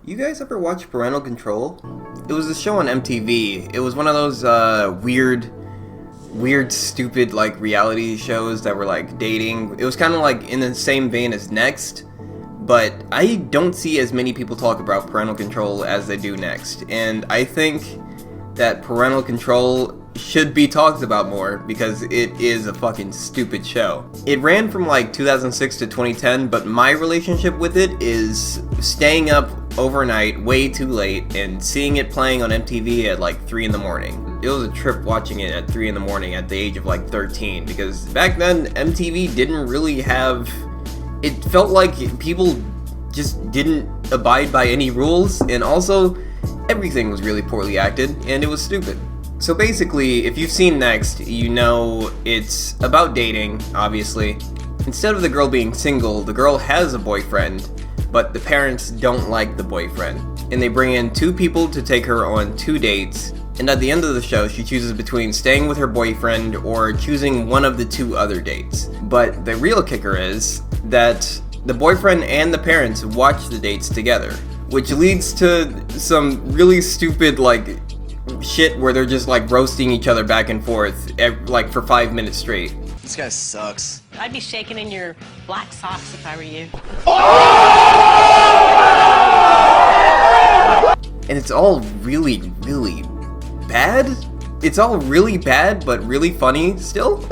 You guys ever watch Parental Control? It was a show on MTV. It was one of those weird, stupid like reality shows that were like dating. It was kind of like in the same vein as Next, but I don't see as many people talk about Parental Control as they do Next. And I think that Parental Control should be talked about more because it is a fucking stupid show. It ran from like 2006 to 2010, but my relationship with it is staying up overnight way too late and seeing it playing on MTV at like 3 in the morning. It was a trip watching it at 3 in the morning at the age of like 13, because back then MTV didn't really have, it felt like people just didn't abide by any rules, and also everything was really poorly acted and it was stupid. So basically, if you've seen Next, you know it's about dating, obviously. Instead of the girl being single, the girl has a boyfriend, but the parents don't like the boyfriend. And they bring in 2 people to take her on 2 dates, and at the end of the show, she chooses between staying with her boyfriend or choosing one of the 2 other dates. But the real kicker is that the boyfriend and the parents watch the dates together, which leads to some really stupid, like, shit where they're just like roasting each other back and forth like for 5 minutes straight. This guy sucks. I'd be shaking in your black socks if I were you. And it's all really bad. It's all really bad, but really funny still.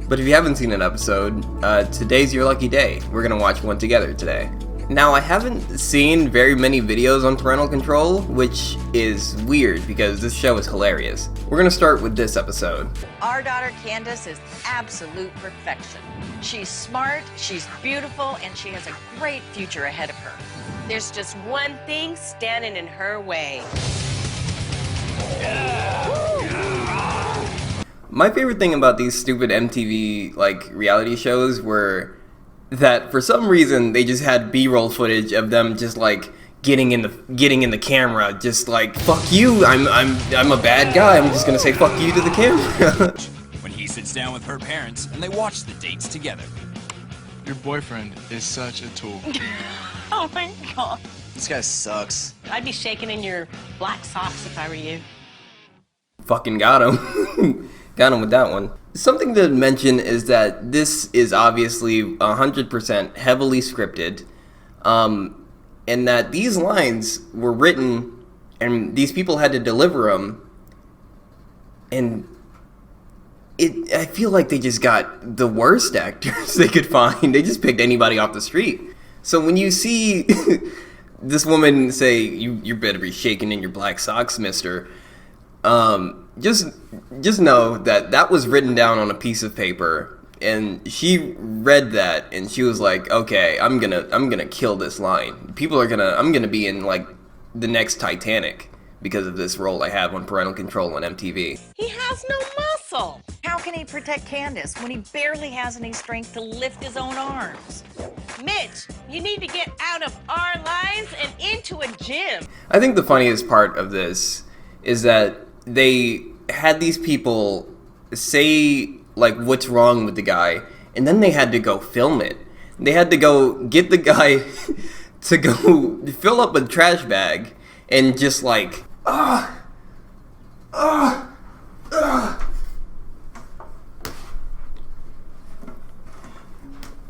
But if you haven't seen an episode, today's your lucky day. We're gonna watch one together today. Now, I haven't seen very many videos on Parental Control, which is weird because this show is hilarious. We're gonna start with this episode. Our daughter Candace is absolute perfection. She's smart, she's beautiful, and she has a great future ahead of her. There's just one thing standing in her way. My favorite thing about these stupid MTV like reality shows were that for some reason they just had B-roll footage of them just like getting in the camera, just like, fuck you, I'm a bad guy, I'm just gonna say fuck you to the camera. When he sits down with her parents and they watch the dates together. Your boyfriend is such a tool. Oh my God. This guy sucks. I'd be shaking in your black socks if I were you. Fucking got him. Got him with that one. Something to mention is that this is obviously 100% heavily scripted, and that these lines were written and these people had to deliver them, and I feel like they just got the worst actors they could find. They just picked anybody off the street. So when you see this woman say, you better be shaking in your black socks, mister, just know that that was written down on a piece of paper, and she read that and she was like, okay, I'm gonna kill this line. I'm gonna be in like the next Titanic because of this role I have on Parental Control on MTV. He has no muscle. How can he protect Candace when he barely has any strength to lift his own arms? Mitch, you need to get out of our lives and into a gym. I think the funniest part of this is that they had these people say like what's wrong with the guy, and then they had to go film it. They had to go get the guy to go fill up a trash bag and just like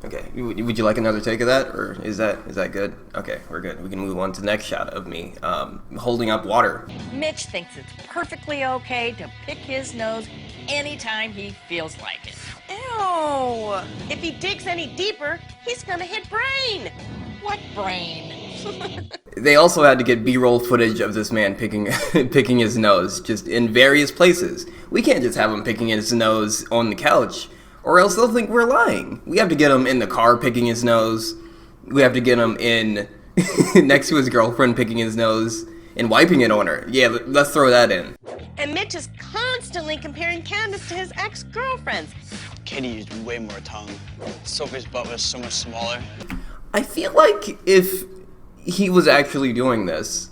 Okay, would you like another take of that, or is that good? Okay, we're good. We can move on to the next shot of me holding up water. Mitch thinks it's perfectly okay to pick his nose anytime he feels like it. Ew. If he digs any deeper, he's gonna hit brain. What brain? They also had to get B-roll footage of this man picking his nose, just in various places. We can't just have him picking his nose on the couch, or else they'll think we're lying. We have to get him in the car picking his nose. We have to get him in next to his girlfriend picking his nose and wiping it on her. Yeah, let's throw that in. And Mitch is constantly comparing Candace to his ex-girlfriends. Katie used way more tongue. Sophie's butt was so much smaller. I feel like if he was actually doing this,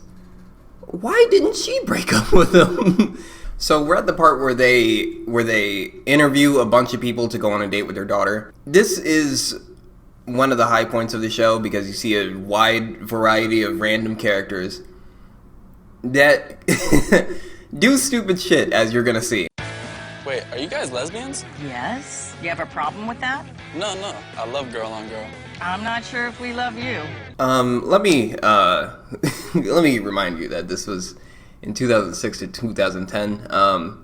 why didn't she break up with him? So we're at the part where they interview a bunch of people to go on a date with their daughter. This is one of the high points of the show because you see a wide variety of random characters that do stupid shit, as you're gonna see. Wait, are you guys lesbians? Yes? You have a problem with that? No, I love girl on girl. I'm not sure if we love you. Let me let me remind you that this was in 2006 to 2010.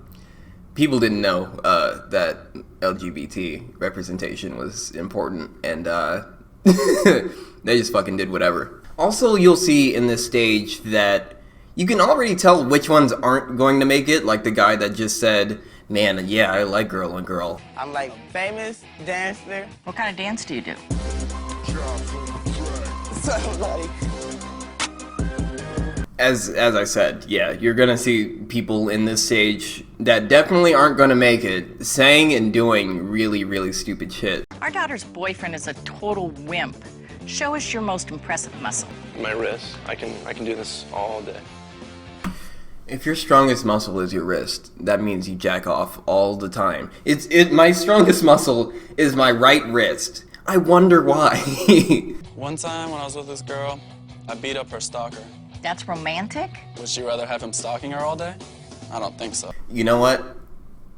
People didn't know that LGBT representation was important, and they just fucking did whatever. Also, you'll see in this stage that you can already tell which ones aren't going to make it, like the guy that just said, man, yeah, I like girl on girl. I'm like famous dancer. What kind of dance do you do? Somebody. As I said, yeah, you're gonna see people in this stage that definitely aren't gonna make it, saying and doing really, really stupid shit. Our daughter's boyfriend is a total wimp. Show us your most impressive muscle. My wrist. I can do this all day. If your strongest muscle is your wrist, that means you jack off all the time. My strongest muscle is my right wrist. I wonder why. One time when I was with this girl, I beat up her stalker. That's romantic? Would she rather have him stalking her all day? I don't think so. You know what?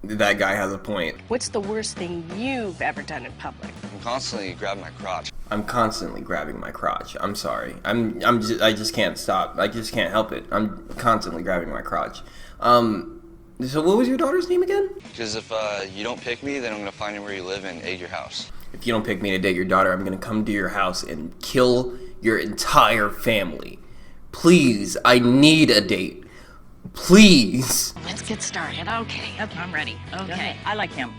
That guy has a point. What's the worst thing you've ever done in public? I'm constantly grabbing my crotch. I'm constantly grabbing my crotch. I'm sorry. I just can't stop. I just can't help it. I'm constantly grabbing my crotch. So what was your daughter's name again? Because if you don't pick me, then I'm gonna find where you live and aid your house. If you don't pick me to date your daughter, I'm gonna come to your house and kill your entire family. Please, I need a date. Please. Let's get started. Okay, I'm ready. Okay, I like him.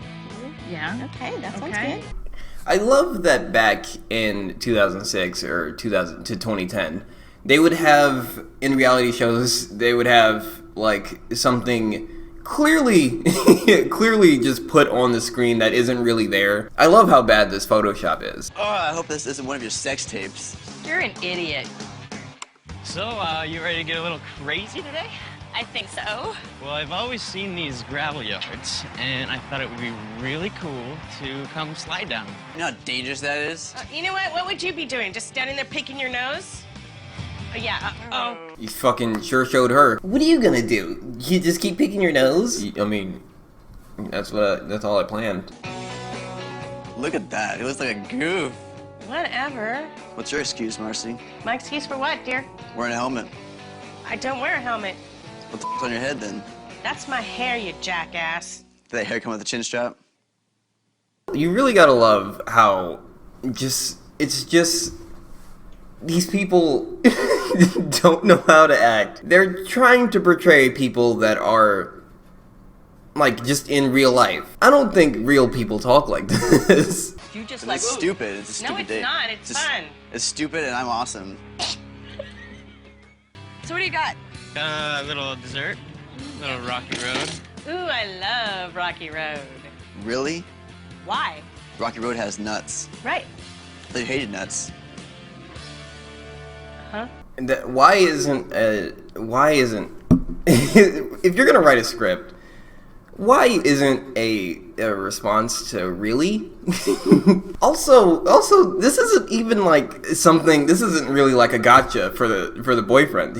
Yeah. Okay, that sounds Okay. good. I love that back in 2006 or 2000 to 2010, they would have, in reality shows, they would have like something clearly just put on the screen that isn't really there. I love how bad this Photoshop is. Oh, I hope this isn't one of your sex tapes. You're an idiot. So, you ready to get a little crazy today? I think so. Well, I've always seen these gravel yards, and I thought it would be really cool to come slide down them. You know how dangerous that is? You know what? What would you be doing? Just standing there picking your nose? Oh, yeah. You fucking sure showed her. What are you gonna do? You just keep picking your nose? I mean, that's all I planned. Look at that. It looks like a goof. Whatever. What's your excuse, Marcy? My excuse for what, dear? Wearing a helmet. I don't wear a helmet. What the f***'s on your head then? That's my hair, you jackass. Did that hair come with a chin strap? You really gotta love how it's just these people don't know how to act. They're trying to portray people that are like just in real life. I don't think real people talk like this. You just It's like stupid. It's a stupid No, it's date. not. It's just- fun. It's stupid and I'm awesome. So what do you got? Got a little dessert, a little rocky road. Ooh, I love Rocky Road. Really? Why? Rocky Road has nuts. Right. They hated nuts. Huh? And why isn't if you're gonna write a script, why isn't a response to really? also this isn't even like something, this isn't really like a gotcha for the boyfriend.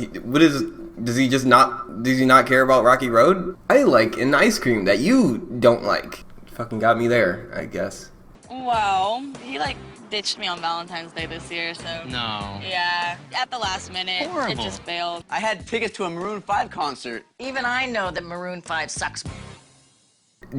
Does he not care about Rocky Road? I like an ice cream that you don't like. Fucking got me there, I guess. Well, he ditched me on Valentine's Day this year, so. No. Yeah, at the last minute, Horrible. it just failed. I had tickets to a Maroon 5 concert. Even I know that Maroon 5 sucks.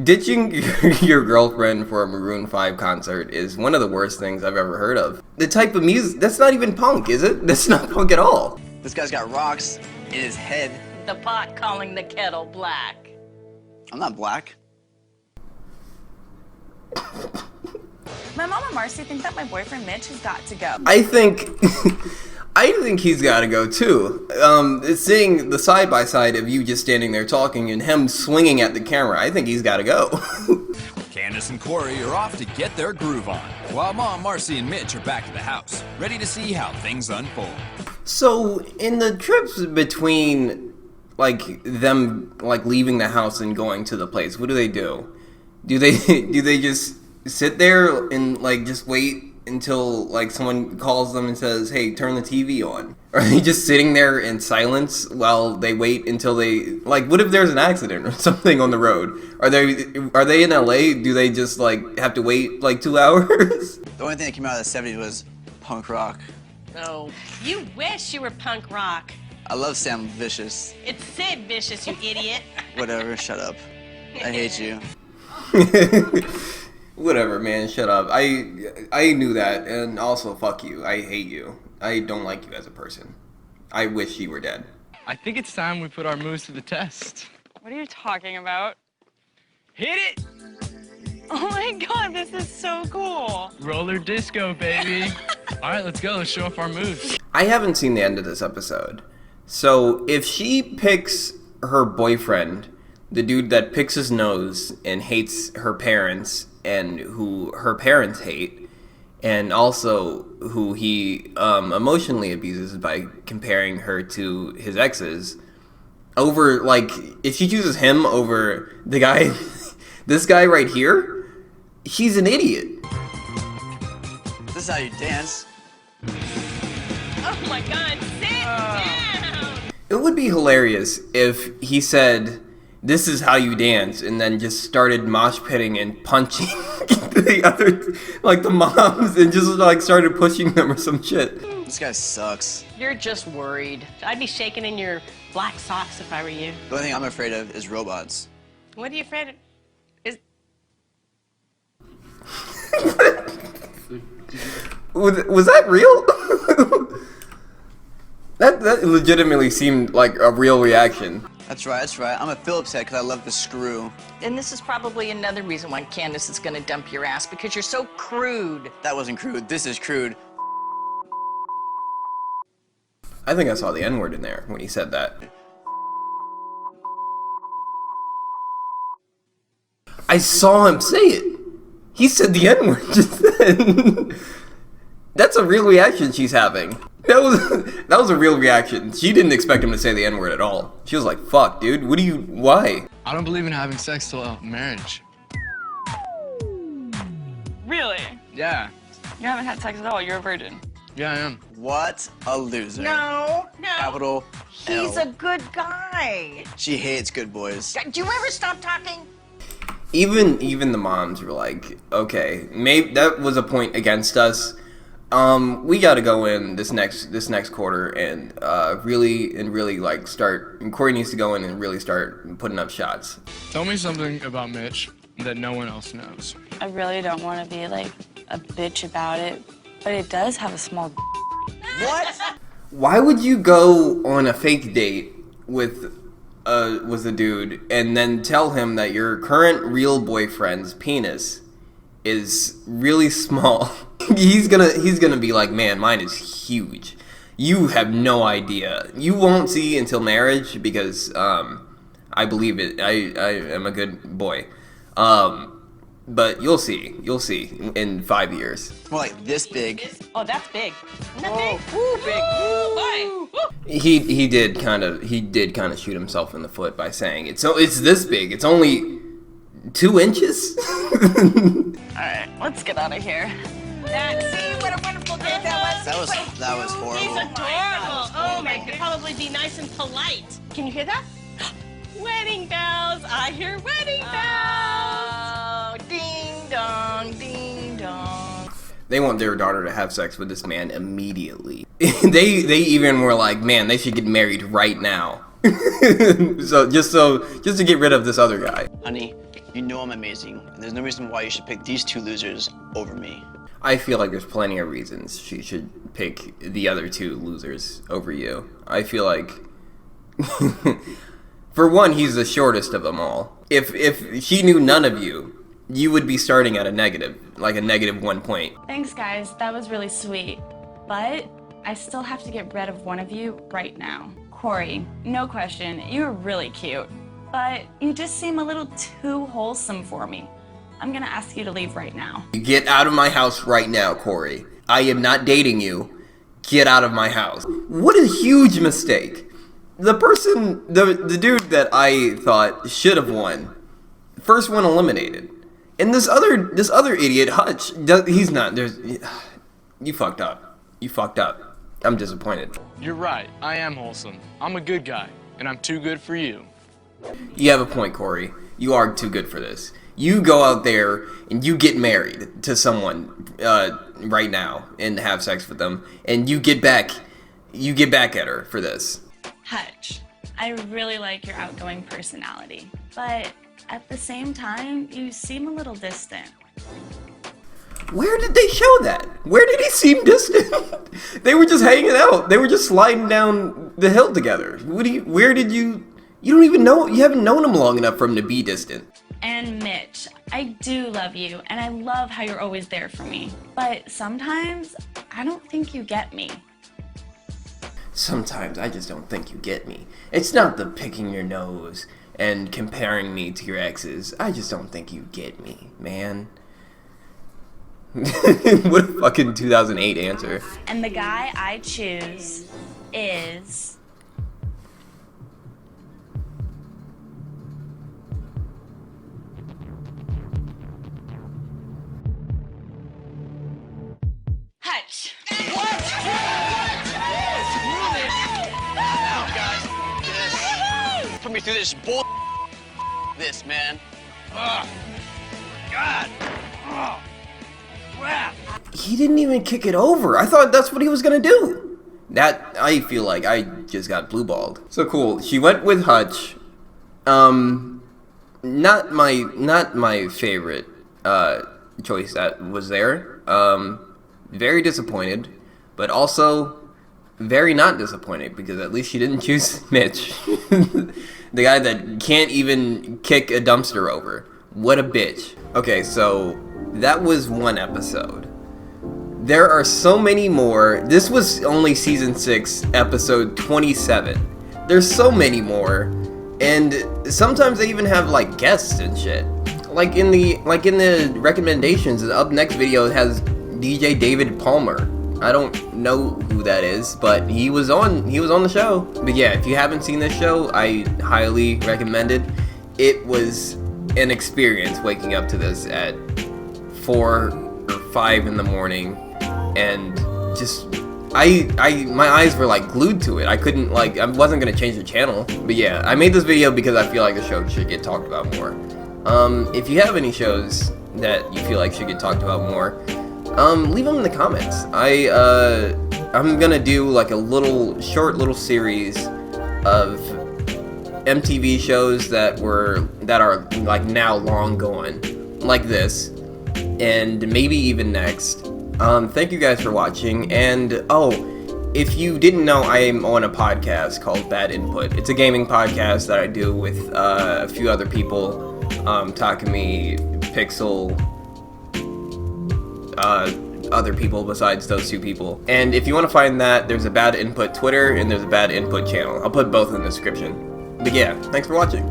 Ditching your girlfriend for a Maroon 5 concert is one of the worst things I've ever heard of. The type of music, that's not even punk, is it? That's not punk at all. This guy's got rocks in his head. The pot calling the kettle black. I'm not black. My mom and Marcy think that my boyfriend Mitch has got to go. I think he's gotta go too. Seeing the side-by-side of you just standing there talking and him swinging at the camera, I think he's gotta go. Candace and Corey are off to get their groove on, while Mom, Marcy, and Mitch are back at the house, ready to see how things unfold. So, in the trips between, them, leaving the house and going to the place, what do? Do they just sit there and, just wait until like someone calls them and says, "Hey, turn the TV on"? Are they just sitting there in silence while they wait until they like? What if there's an accident or something on the road? Are they in LA? Do they just like have to wait like 2 hours? The only thing that came out of the 70s was punk rock. No. You wish you were punk rock. I love Sam Vicious. It's Sid Vicious, you idiot. Whatever, shut up. I hate you. Whatever, man, shut up. I knew that, and also fuck you. I hate you. I don't like you as a person. I wish you were dead. I think it's time we put our moves to the test. What are you talking about? Hit it! Oh my god, this is so cool. Roller disco, baby. All right, let's go. Let's show off our moves. I haven't seen the end of this episode. So if she picks her boyfriend, the dude that picks his nose and hates her parents and who her parents hate, and also who he emotionally abuses by comparing her to his exes, over, like, if she chooses him over the guy, this guy right here, she's an idiot. This is how you dance. Oh my god, sit down! It would be hilarious if he said, "This is how you dance," and then just started mosh pitting and punching the other, like the moms, and just like started pushing them or some shit. This guy sucks. You're just worried. I'd be shaking in your black socks if I were you. The only thing I'm afraid of is robots. What are you afraid of? Was that real? that legitimately seemed like a real reaction. That's right, that's right. I'm a Phillips head because I love the screw. And this is probably another reason why Candace is gonna dump your ass, because you're so crude. That wasn't crude. This is crude. I think I saw the N-word in there when he said that. I saw him say it. He said the N-word just then. That's a real reaction she's having. That was a real reaction. She didn't expect him to say the N-word at all. She was like, "Fuck, dude, why?" I don't believe in having sex till marriage. Really? Yeah. You haven't had sex at all, you're a virgin. Yeah, I am. What a loser. No. Capital He's L. a good guy. She hates good boys. Do you ever stop talking? Even the moms were like, "Okay, maybe that was a point against us. We got to go in this next quarter and really like start. And Corey needs to go in and really start putting up shots." Tell me something about Mitch that no one else knows. I really don't want to be like a bitch about it, but it does have a small What? Why would you go on a fake date with a dude and then tell him that your current real boyfriend's penis is really small? he's gonna be like, "Man, mine is huge. You have no idea. You won't see until marriage because I believe it. I am a good boy. But you'll see in 5 years." It's more like this big. Oh, that's big. Isn't that big? Woo, big. Why? He did kind of shoot himself in the foot by saying it's this big. It's only 2 inches. Alright, let's get out of here. See what a wonderful day that was. That was He's horrible. adorable. Oh my god. Probably be nice and polite. Can you hear that? Wedding bells. I hear wedding bells. Oh, ding dong, ding dong. They want their daughter to have sex with this man immediately. they even were like, "Man, they should get married right now." so just to get rid of this other guy. Honey, you know I'm amazing, and there's no reason why you should pick these 2 losers over me. I feel like there's plenty of reasons she should pick the other 2 losers over you. I feel like, for one, he's the shortest of them all. If she knew none of you, you would be starting at a negative 1 point. Thanks, guys. That was really sweet. But I still have to get rid of one of you right now. Corey, no question, you're really cute. But you just seem a little too wholesome for me. I'm gonna ask you to leave right now. Get out of my house right now, Corey. I am not dating you. Get out of my house. What a huge mistake. The dude that I thought should have won, first one eliminated. And this other idiot, Hutch, he's not. You fucked up. You fucked up. I'm disappointed. You're right. I am wholesome. I'm a good guy, and I'm too good for you. You have a point, Corey. You are too good for this. You go out there and you get married to someone right now and have sex with them, and you get back at her for this. Hutch, I really like your outgoing personality, but at the same time, you seem a little distant. Where did they show that? Where did he seem distant? They were just hanging out. They were just sliding down the hill together. Where did you don't even know, you haven't known him long enough for him to be distant. And Mitch, I do love you, and I love how you're always there for me. But sometimes, I don't think you get me. Sometimes I just don't think you get me. It's not the picking your nose and comparing me to your exes. I just don't think you get me, man. What a fucking 2008 answer. And the guy I choose is... Hutch. Put me through this bull. This, man. Ugh. God. Oh. Crap. He didn't even kick it over. I thought that's what he was gonna do. That, I feel like I just got blue-balled. So cool. She went with Hutch. Not my favorite choice that was there. Very disappointed, but also very not disappointed because at least she didn't choose Mitch. The guy that can't even kick a dumpster over. What a bitch. Okay, so that was one episode. There are so many more. This was only season 6, episode 27. There's so many more, and sometimes they even have like guests and shit. Like in the recommendations, the up next video has DJ David Palmer. I don't know who that is, but he was on the show. But yeah, if you haven't seen this show, I highly recommend it. It was an experience waking up to this at 4 or 5 in the morning, and just my eyes were like glued to it. I couldn't I wasn't gonna change the channel. But yeah, I made this video because I feel like the show should get talked about more. If you have any shows that you feel like should get talked about more, leave them in the comments. I'm gonna do like a short little series of MTV shows that are like now long gone, like this, and maybe even next. Thank you guys for watching, and if you didn't know, I am on a podcast called Bad Input. It's a gaming podcast that I do with a few other people, Takumi, Pixel, other people besides those 2 people. And if you want to find that, there's a Bad Input Twitter and there's a Bad Input channel. I'll put both in the description. But yeah, thanks for watching.